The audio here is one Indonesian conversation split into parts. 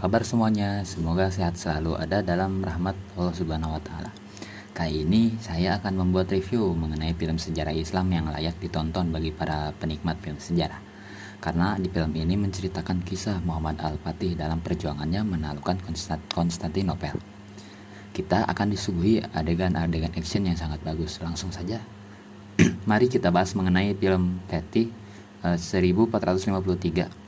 kabar semuanya? Semoga sehat selalu ada dalam rahmat Allah Subhanahu wa taala. Kali ini saya akan membuat review mengenai film sejarah Islam yang layak ditonton bagi para penikmat film sejarah. Karena di film ini menceritakan kisah Muhammad Al-Fatih dalam perjuangannya menaklukkan Konstantinopel. Kita akan disuguhi adegan-adegan action yang sangat bagus. Langsung saja. Mari kita bahas mengenai film Fatih 1453.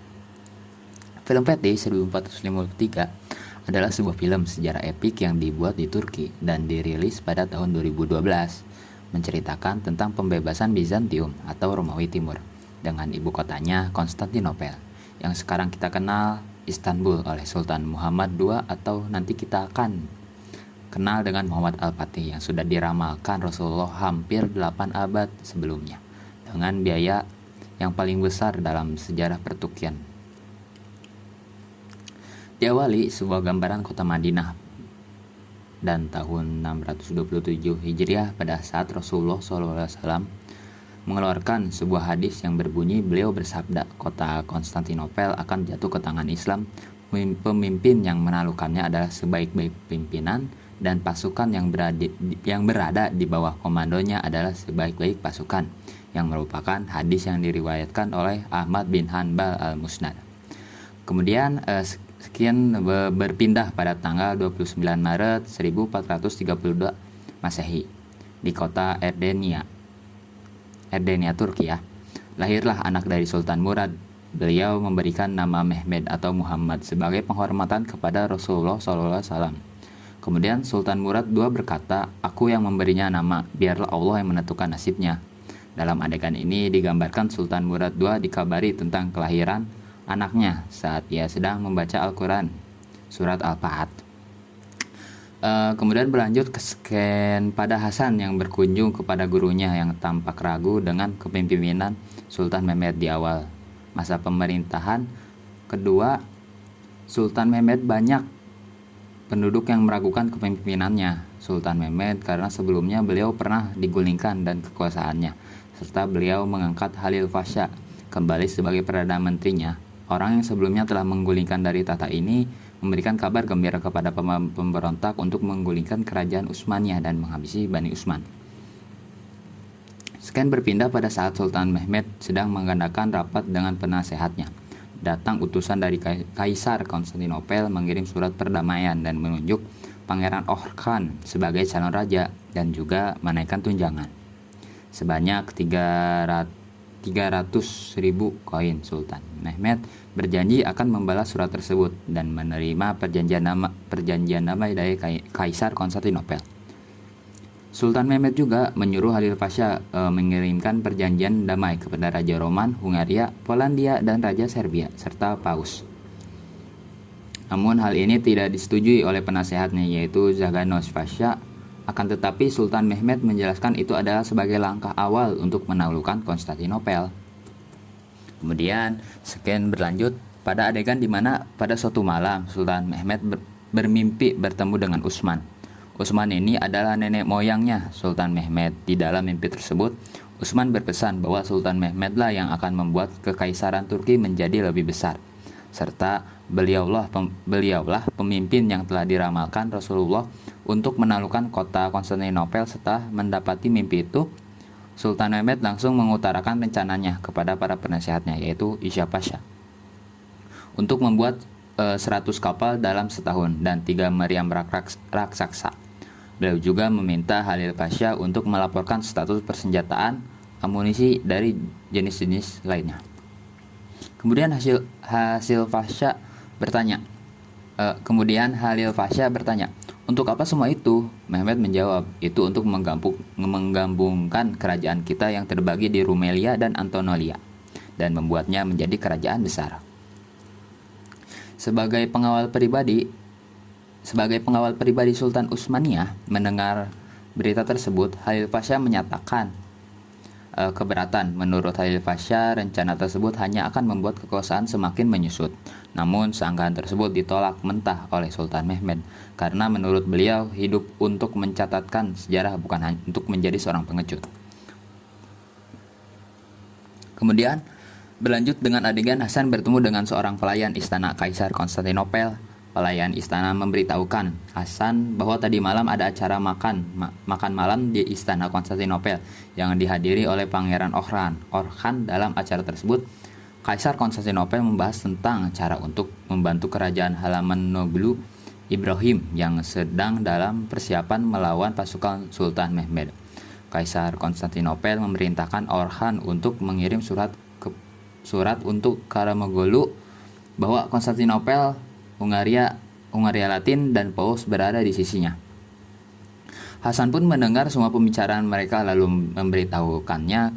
Film Fatih 1453 adalah sebuah film sejarah epik yang dibuat di Turki dan dirilis pada tahun 2012, menceritakan tentang pembebasan Bizantium atau Romawi Timur dengan ibu kotanya Konstantinopel, yang sekarang kita kenal Istanbul oleh Sultan Muhammad II, atau nanti kita akan kenal dengan Muhammad Al-Fatih yang sudah diramalkan Rasulullah hampir 8 abad sebelumnya dengan biaya yang paling besar dalam sejarah pertukian. Diawali sebuah gambaran kota Madinah dan tahun 627 Hijriah pada saat Rasulullah SAW mengeluarkan sebuah hadis yang berbunyi, beliau bersabda, kota Konstantinopel akan jatuh ke tangan Islam, pemimpin yang menaklukkannya adalah sebaik-baik pimpinan, dan pasukan yang berada di bawah komandonya adalah sebaik-baik pasukan, yang merupakan hadis yang diriwayatkan oleh Ahmad bin Hanbal al-Musnad. Kemudian sekian berpindah pada tanggal 29 Maret 1432 Masehi di kota Erdenia, Turki ya. Lahirlah anak dari Sultan Murad. Beliau memberikan nama Mehmed atau Muhammad sebagai penghormatan kepada Rasulullah SAW. Kemudian Sultan Murad II berkata, aku yang memberinya nama, biarlah Allah yang menentukan nasibnya. Dalam adegan ini digambarkan Sultan Murad II dikabari tentang kelahiran anaknya saat ia sedang membaca Al-Quran, surat Al-Fat. Kemudian berlanjut ke scan pada Hasan yang berkunjung kepada gurunya yang tampak ragu dengan kepemimpinan Sultan Mehmed di awal masa pemerintahan kedua Sultan Mehmed. Banyak penduduk yang meragukan kepemimpinannya Sultan Mehmed karena sebelumnya beliau pernah digulingkan dan kekuasaannya, serta beliau mengangkat Halil Pasha kembali sebagai Perdana Menterinya. Orang yang sebelumnya telah menggulingkan dari tahta ini memberikan kabar gembira kepada pemberontak untuk menggulingkan kerajaan Utsmaniyah dan menghabisi Bani Utsman. Scan berpindah pada saat Sultan Mehmed sedang mengadakan rapat dengan penasehatnya. Datang utusan dari Kaisar Konstantinopel mengirim surat perdamaian dan menunjuk Pangeran Orhan sebagai calon raja dan juga menaikkan tunjangan sebanyak 300.000 koin. Sultan Mehmed berjanji akan membalas surat tersebut dan menerima perjanjian damai dari Kaisar Konstantinopel. Sultan Mehmed juga menyuruh Halil Pasha mengirimkan perjanjian damai kepada Raja Roman, Hungaria, Polandia, dan Raja Serbia, serta Paus. Namun hal ini tidak disetujui oleh penasehatnya yaitu Zaganos Pasha. Akan tetapi Sultan Mehmed menjelaskan itu adalah sebagai langkah awal untuk menaklukkan Konstantinopel. Kemudian scan berlanjut pada adegan di mana pada suatu malam Sultan Mehmed bermimpi bertemu dengan Utsman. Utsman ini adalah nenek moyangnya Sultan Mehmed. Di dalam mimpi tersebut, Utsman berpesan bahwa Sultan Mehmedlah yang akan membuat kekaisaran Turki menjadi lebih besar, serta beliaulah pemimpin yang telah diramalkan Rasulullah untuk menaklukkan kota Konstantinopel. Setelah mendapati mimpi itu, Sultan Mehmed langsung mengutarakan rencananya kepada para penasehatnya yaitu Isha Pasha untuk membuat 100 kapal dalam setahun dan 3 meriam raksasa. Beliau juga meminta Halil Pasha untuk melaporkan status persenjataan amunisi dari jenis-jenis lainnya. Kemudian Halil Pasha bertanya, untuk apa semua itu? Mehmed menjawab, itu untuk menggabungkan kerajaan kita yang terbagi di Rumelia dan Antonolia dan membuatnya menjadi kerajaan besar. Sebagai pengawal pribadi Sultan Utsmaniyah mendengar berita tersebut, Halil Pasha menyatakan keberatan. Menurut Halil Pasha, rencana tersebut hanya akan membuat kekuasaan semakin menyusut. Namun sanggahan tersebut ditolak mentah oleh Sultan Mehmed karena menurut beliau hidup untuk mencatatkan sejarah bukan hanya untuk menjadi seorang pengecut. Kemudian berlanjut dengan adegan Hasan bertemu dengan seorang pelayan istana Kaisar Konstantinopel pelayan istana memberitahukan Hasan bahwa tadi malam ada acara makan malam di istana Konstantinopel yang dihadiri oleh Pangeran Orhan. Dalam acara tersebut, Kaisar Konstantinopel membahas tentang cara untuk membantu kerajaan halaman Noglu Ibrahim yang sedang dalam persiapan melawan pasukan Sultan Mehmed. Kaisar Konstantinopel memerintahkan Orhan untuk mengirim surat untuk Karamoglu bahwa Konstantinopel, Hungaria Latin, dan Paus berada di sisinya. Hasan pun mendengar semua pembicaraan mereka lalu memberitahukannya.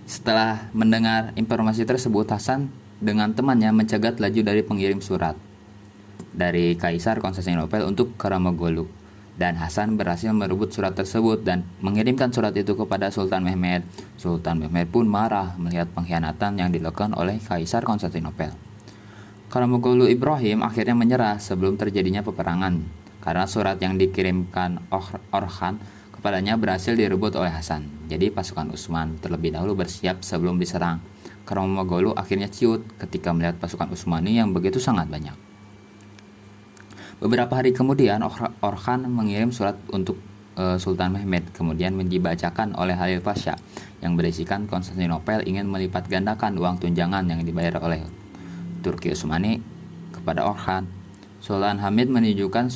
Setelah mendengar informasi tersebut, Hasan dengan temannya mencegat laju dari pengirim surat dari Kaisar Konstantinopel untuk Karamoglu, dan Hasan berhasil merebut surat tersebut dan mengirimkan surat itu kepada Sultan Mehmed. Sultan Mehmed pun marah melihat pengkhianatan yang dilakukan oleh Kaisar Konstantinopel. Karamoglu Ibrahim akhirnya menyerah sebelum terjadinya peperangan karena surat yang dikirimkan Orhan kepadanya berhasil direbut oleh Hasan. Jadi pasukan Utsman terlebih dahulu bersiap sebelum diserang. Karamoglu akhirnya ciut ketika melihat pasukan Utsmani yang begitu sangat banyak. Beberapa hari kemudian, Orhan mengirim surat untuk Sultan Mehmed, kemudian dibacakan oleh Halil Pasha yang berisikan Konstantinopel ingin melipat gandakan uang tunjangan yang dibayar oleh Turki Utsmani kepada Orhan. Sultan Hamid menunjukkan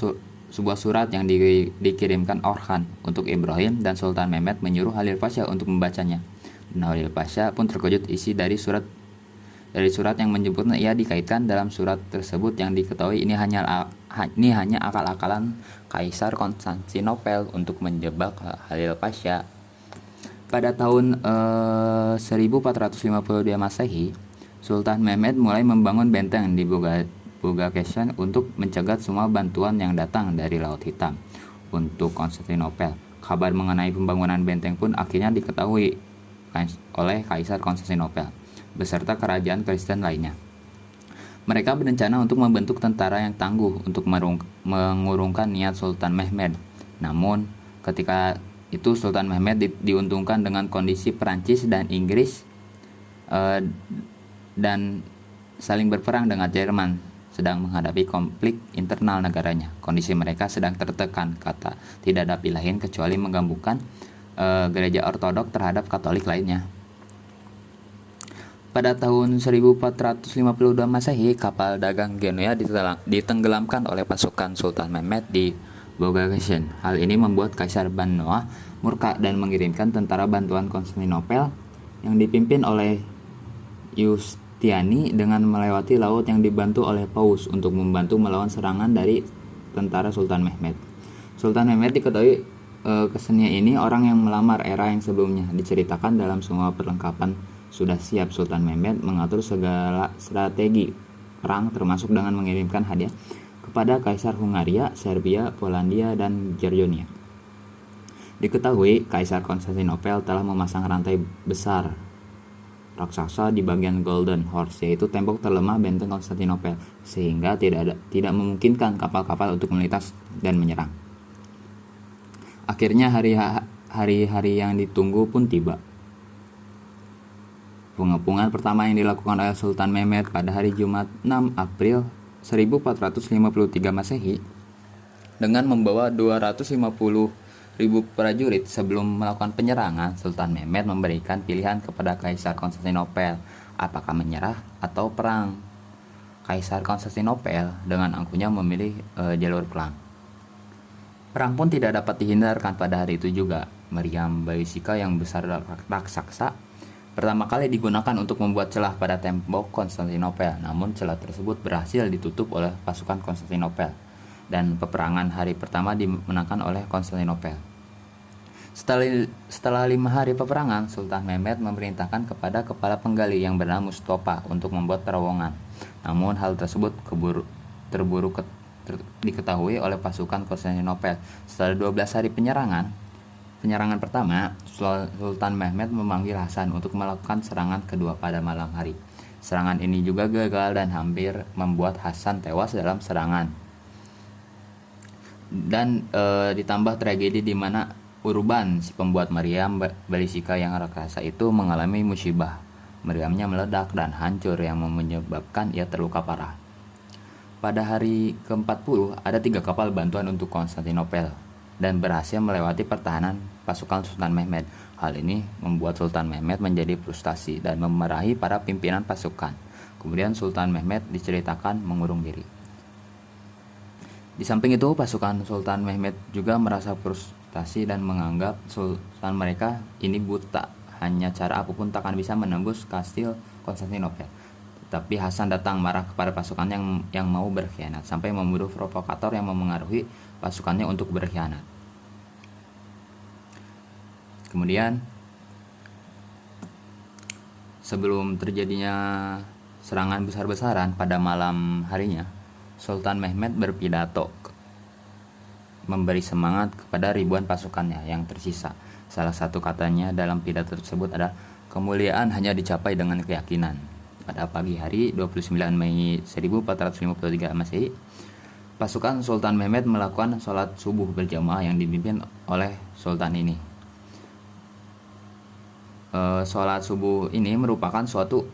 sebuah surat yang dikirimkan Orhan untuk Ibrahim, dan Sultan Mehmed menyuruh Halil Pasha untuk membacanya. Dan Halil Pasha pun terkejut isi dari surat yang menyebutnya ia dikaitkan dalam surat tersebut yang diketahui ini hanya akal-akalan Kaisar Konstantinopel untuk menjebak Halil Pasha. Pada tahun 1452 Masehi, Sultan Mehmed mulai membangun benteng di Bogakeshen untuk mencegat semua bantuan yang datang dari Laut Hitam untuk Konstantinopel. Kabar mengenai pembangunan benteng pun akhirnya diketahui oleh Kaisar Konstantinopel beserta kerajaan Kristen lainnya. Mereka berencana untuk membentuk tentara yang tangguh untuk mengurungkan niat Sultan Mehmed. Namun, ketika itu Sultan Mehmed diuntungkan dengan kondisi Perancis dan Inggris dan saling berperang dengan Jerman sedang menghadapi konflik internal negaranya. Kondisi mereka sedang tertekan, kata tidak ada pilihan kecuali menggabungkan gereja Ortodok terhadap Katolik lainnya. Pada tahun 1452 Masehi, kapal dagang Genoa ditenggelamkan oleh pasukan Sultan Mehmed di Bogakeshen. Hal ini membuat Kaisar Banoa murka dan mengirimkan tentara bantuan Konstantinopel yang dipimpin oleh Yustiani dengan melewati laut yang dibantu oleh Paus untuk membantu melawan serangan dari tentara Sultan Mehmed. Sultan Mehmed diketahui kesenian ini orang yang melamar era yang sebelumnya. Diceritakan dalam semua perlengkapan sudah siap, Sultan Mehmed mengatur segala strategi perang termasuk dengan mengirimkan hadiah kepada Kaisar Hungaria, Serbia, Polandia, dan Georgia. Diketahui Kaisar Konstantinopel telah memasang rantai besar raksasa di bagian Golden Horse, yaitu tembok terlemah benteng Konstantinopel, sehingga tidak memungkinkan kapal-kapal untuk melintas dan menyerang. Akhirnya hari-hari yang ditunggu pun tiba. Pengepungan pertama yang dilakukan oleh Sultan Mehmed pada hari Jumat 6 April 1453 Masehi dengan membawa 250.000 prajurit. Sebelum melakukan penyerangan, Sultan Mehmed memberikan pilihan kepada Kaisar Konstantinopel apakah menyerah atau perang. Kaisar Konstantinopel dengan angkuhnya memilih jalur perang. Perang pun tidak dapat dihindarkan pada hari itu juga. Meriam Balisika yang besar raksasa pertama kali digunakan untuk membuat celah pada tembok Konstantinopel, namun celah tersebut berhasil ditutup oleh pasukan Konstantinopel dan peperangan hari pertama dimenangkan oleh Konstantinopel. Setelah 5 hari peperangan, Sultan Mehmed memerintahkan kepada kepala penggali yang bernama Mustafa untuk membuat terowongan. Namun hal tersebut diketahui oleh pasukan Konstantinopel. Setelah 12 hari penyerangan pertama, Sultan Mehmed memanggil Hasan untuk melakukan serangan kedua pada malam hari. Serangan ini juga gagal dan hampir membuat Hasan tewas dalam serangan. Dan ditambah tragedi di mana Urban, si pembuat meriam Balisika yang raksasa itu, mengalami musibah Meriamnya meledak dan hancur yang menyebabkan ia terluka parah. Pada hari ke-40, ada 3 kapal bantuan untuk Konstantinopel dan berhasil melewati pertahanan pasukan Sultan Mehmed. Hal ini membuat Sultan Mehmed menjadi frustasi dan memarahi para pimpinan pasukan. Kemudian Sultan Mehmed diceritakan mengurung diri. Di samping itu, pasukan Sultan Mehmed juga merasa frustasi dan menganggap sultan mereka ini buta. Hanya cara apapun takkan bisa menembus kastil Konstantinopel. Tetapi Hasan datang marah kepada pasukan yang mau berkhianat, sampai membunuh provokator yang memengaruhi pasukannya untuk berkhianat. Kemudian, sebelum terjadinya serangan besar-besaran pada malam harinya, Sultan Mehmed berpidato memberi semangat kepada ribuan pasukannya yang tersisa. Salah satu katanya dalam pidato tersebut adalah, kemuliaan hanya dicapai dengan keyakinan. Pada pagi hari 29 Mei 1453 Masehi, pasukan Sultan Mehmed melakukan sholat subuh berjamaah yang dipimpin oleh Sultan ini. Sholat subuh ini merupakan suatu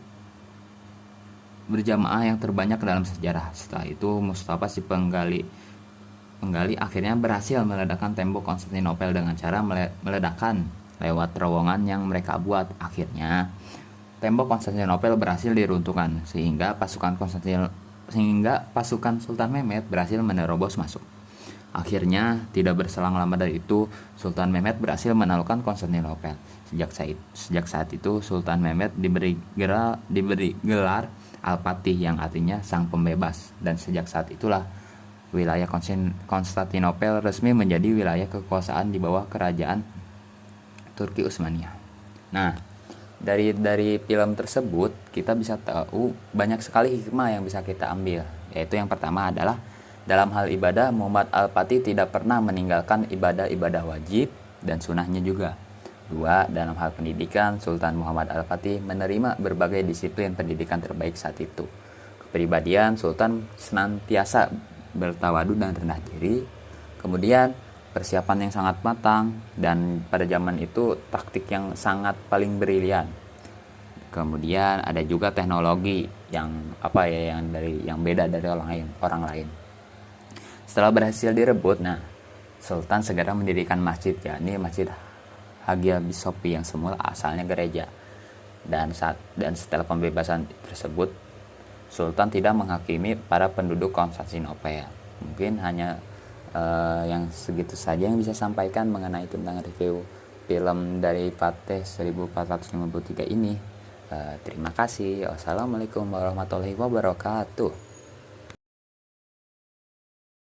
berjamaah yang terbanyak dalam sejarah. Setelah itu Mustafa si penggali akhirnya berhasil meledakkan tembok Konstantinopel dengan cara meledakkan lewat terowongan yang mereka buat. Akhirnya tembok Konstantinopel berhasil diruntuhkan sehingga pasukan Sultan Mehmed berhasil menerobos masuk. Akhirnya tidak berselang lama dari itu Sultan Mehmed berhasil menaklukkan Konstantinopel. Sejak saat itu Sultan Mehmed diberi gelar Al-Fatih yang artinya sang pembebas, dan sejak saat itulah wilayah Konstantinopel resmi menjadi wilayah kekuasaan di bawah kerajaan Turki Utsmaniyah. Nah, dari film tersebut kita bisa tahu banyak sekali hikmah yang bisa kita ambil, yaitu yang pertama adalah dalam hal ibadah Muhammad Al-Fatih tidak pernah meninggalkan ibadah-ibadah wajib dan sunnahnya juga. 2. Dalam hal pendidikan, Sultan Muhammad Al-Fatih menerima berbagai disiplin pendidikan terbaik saat itu. Kepribadian Sultan senantiasa bertawadu dan rendah diri. Kemudian persiapan yang sangat matang, dan pada zaman itu taktik yang sangat paling brilian. Kemudian ada juga teknologi yang beda dari orang lain. Setelah berhasil direbut, Sultan segera mendirikan masjid, yakni Masjid Hagia Sophia yang semula asalnya gereja. Dan setelah pembebasan tersebut, Sultan tidak menghakimi para penduduk Konstantinopel. Mungkin hanya yang segitu saja yang bisa sampaikan mengenai tentang review film dari Fatih 1453 ini. Terima kasih. Wassalamualaikum warahmatullahi wabarakatuh.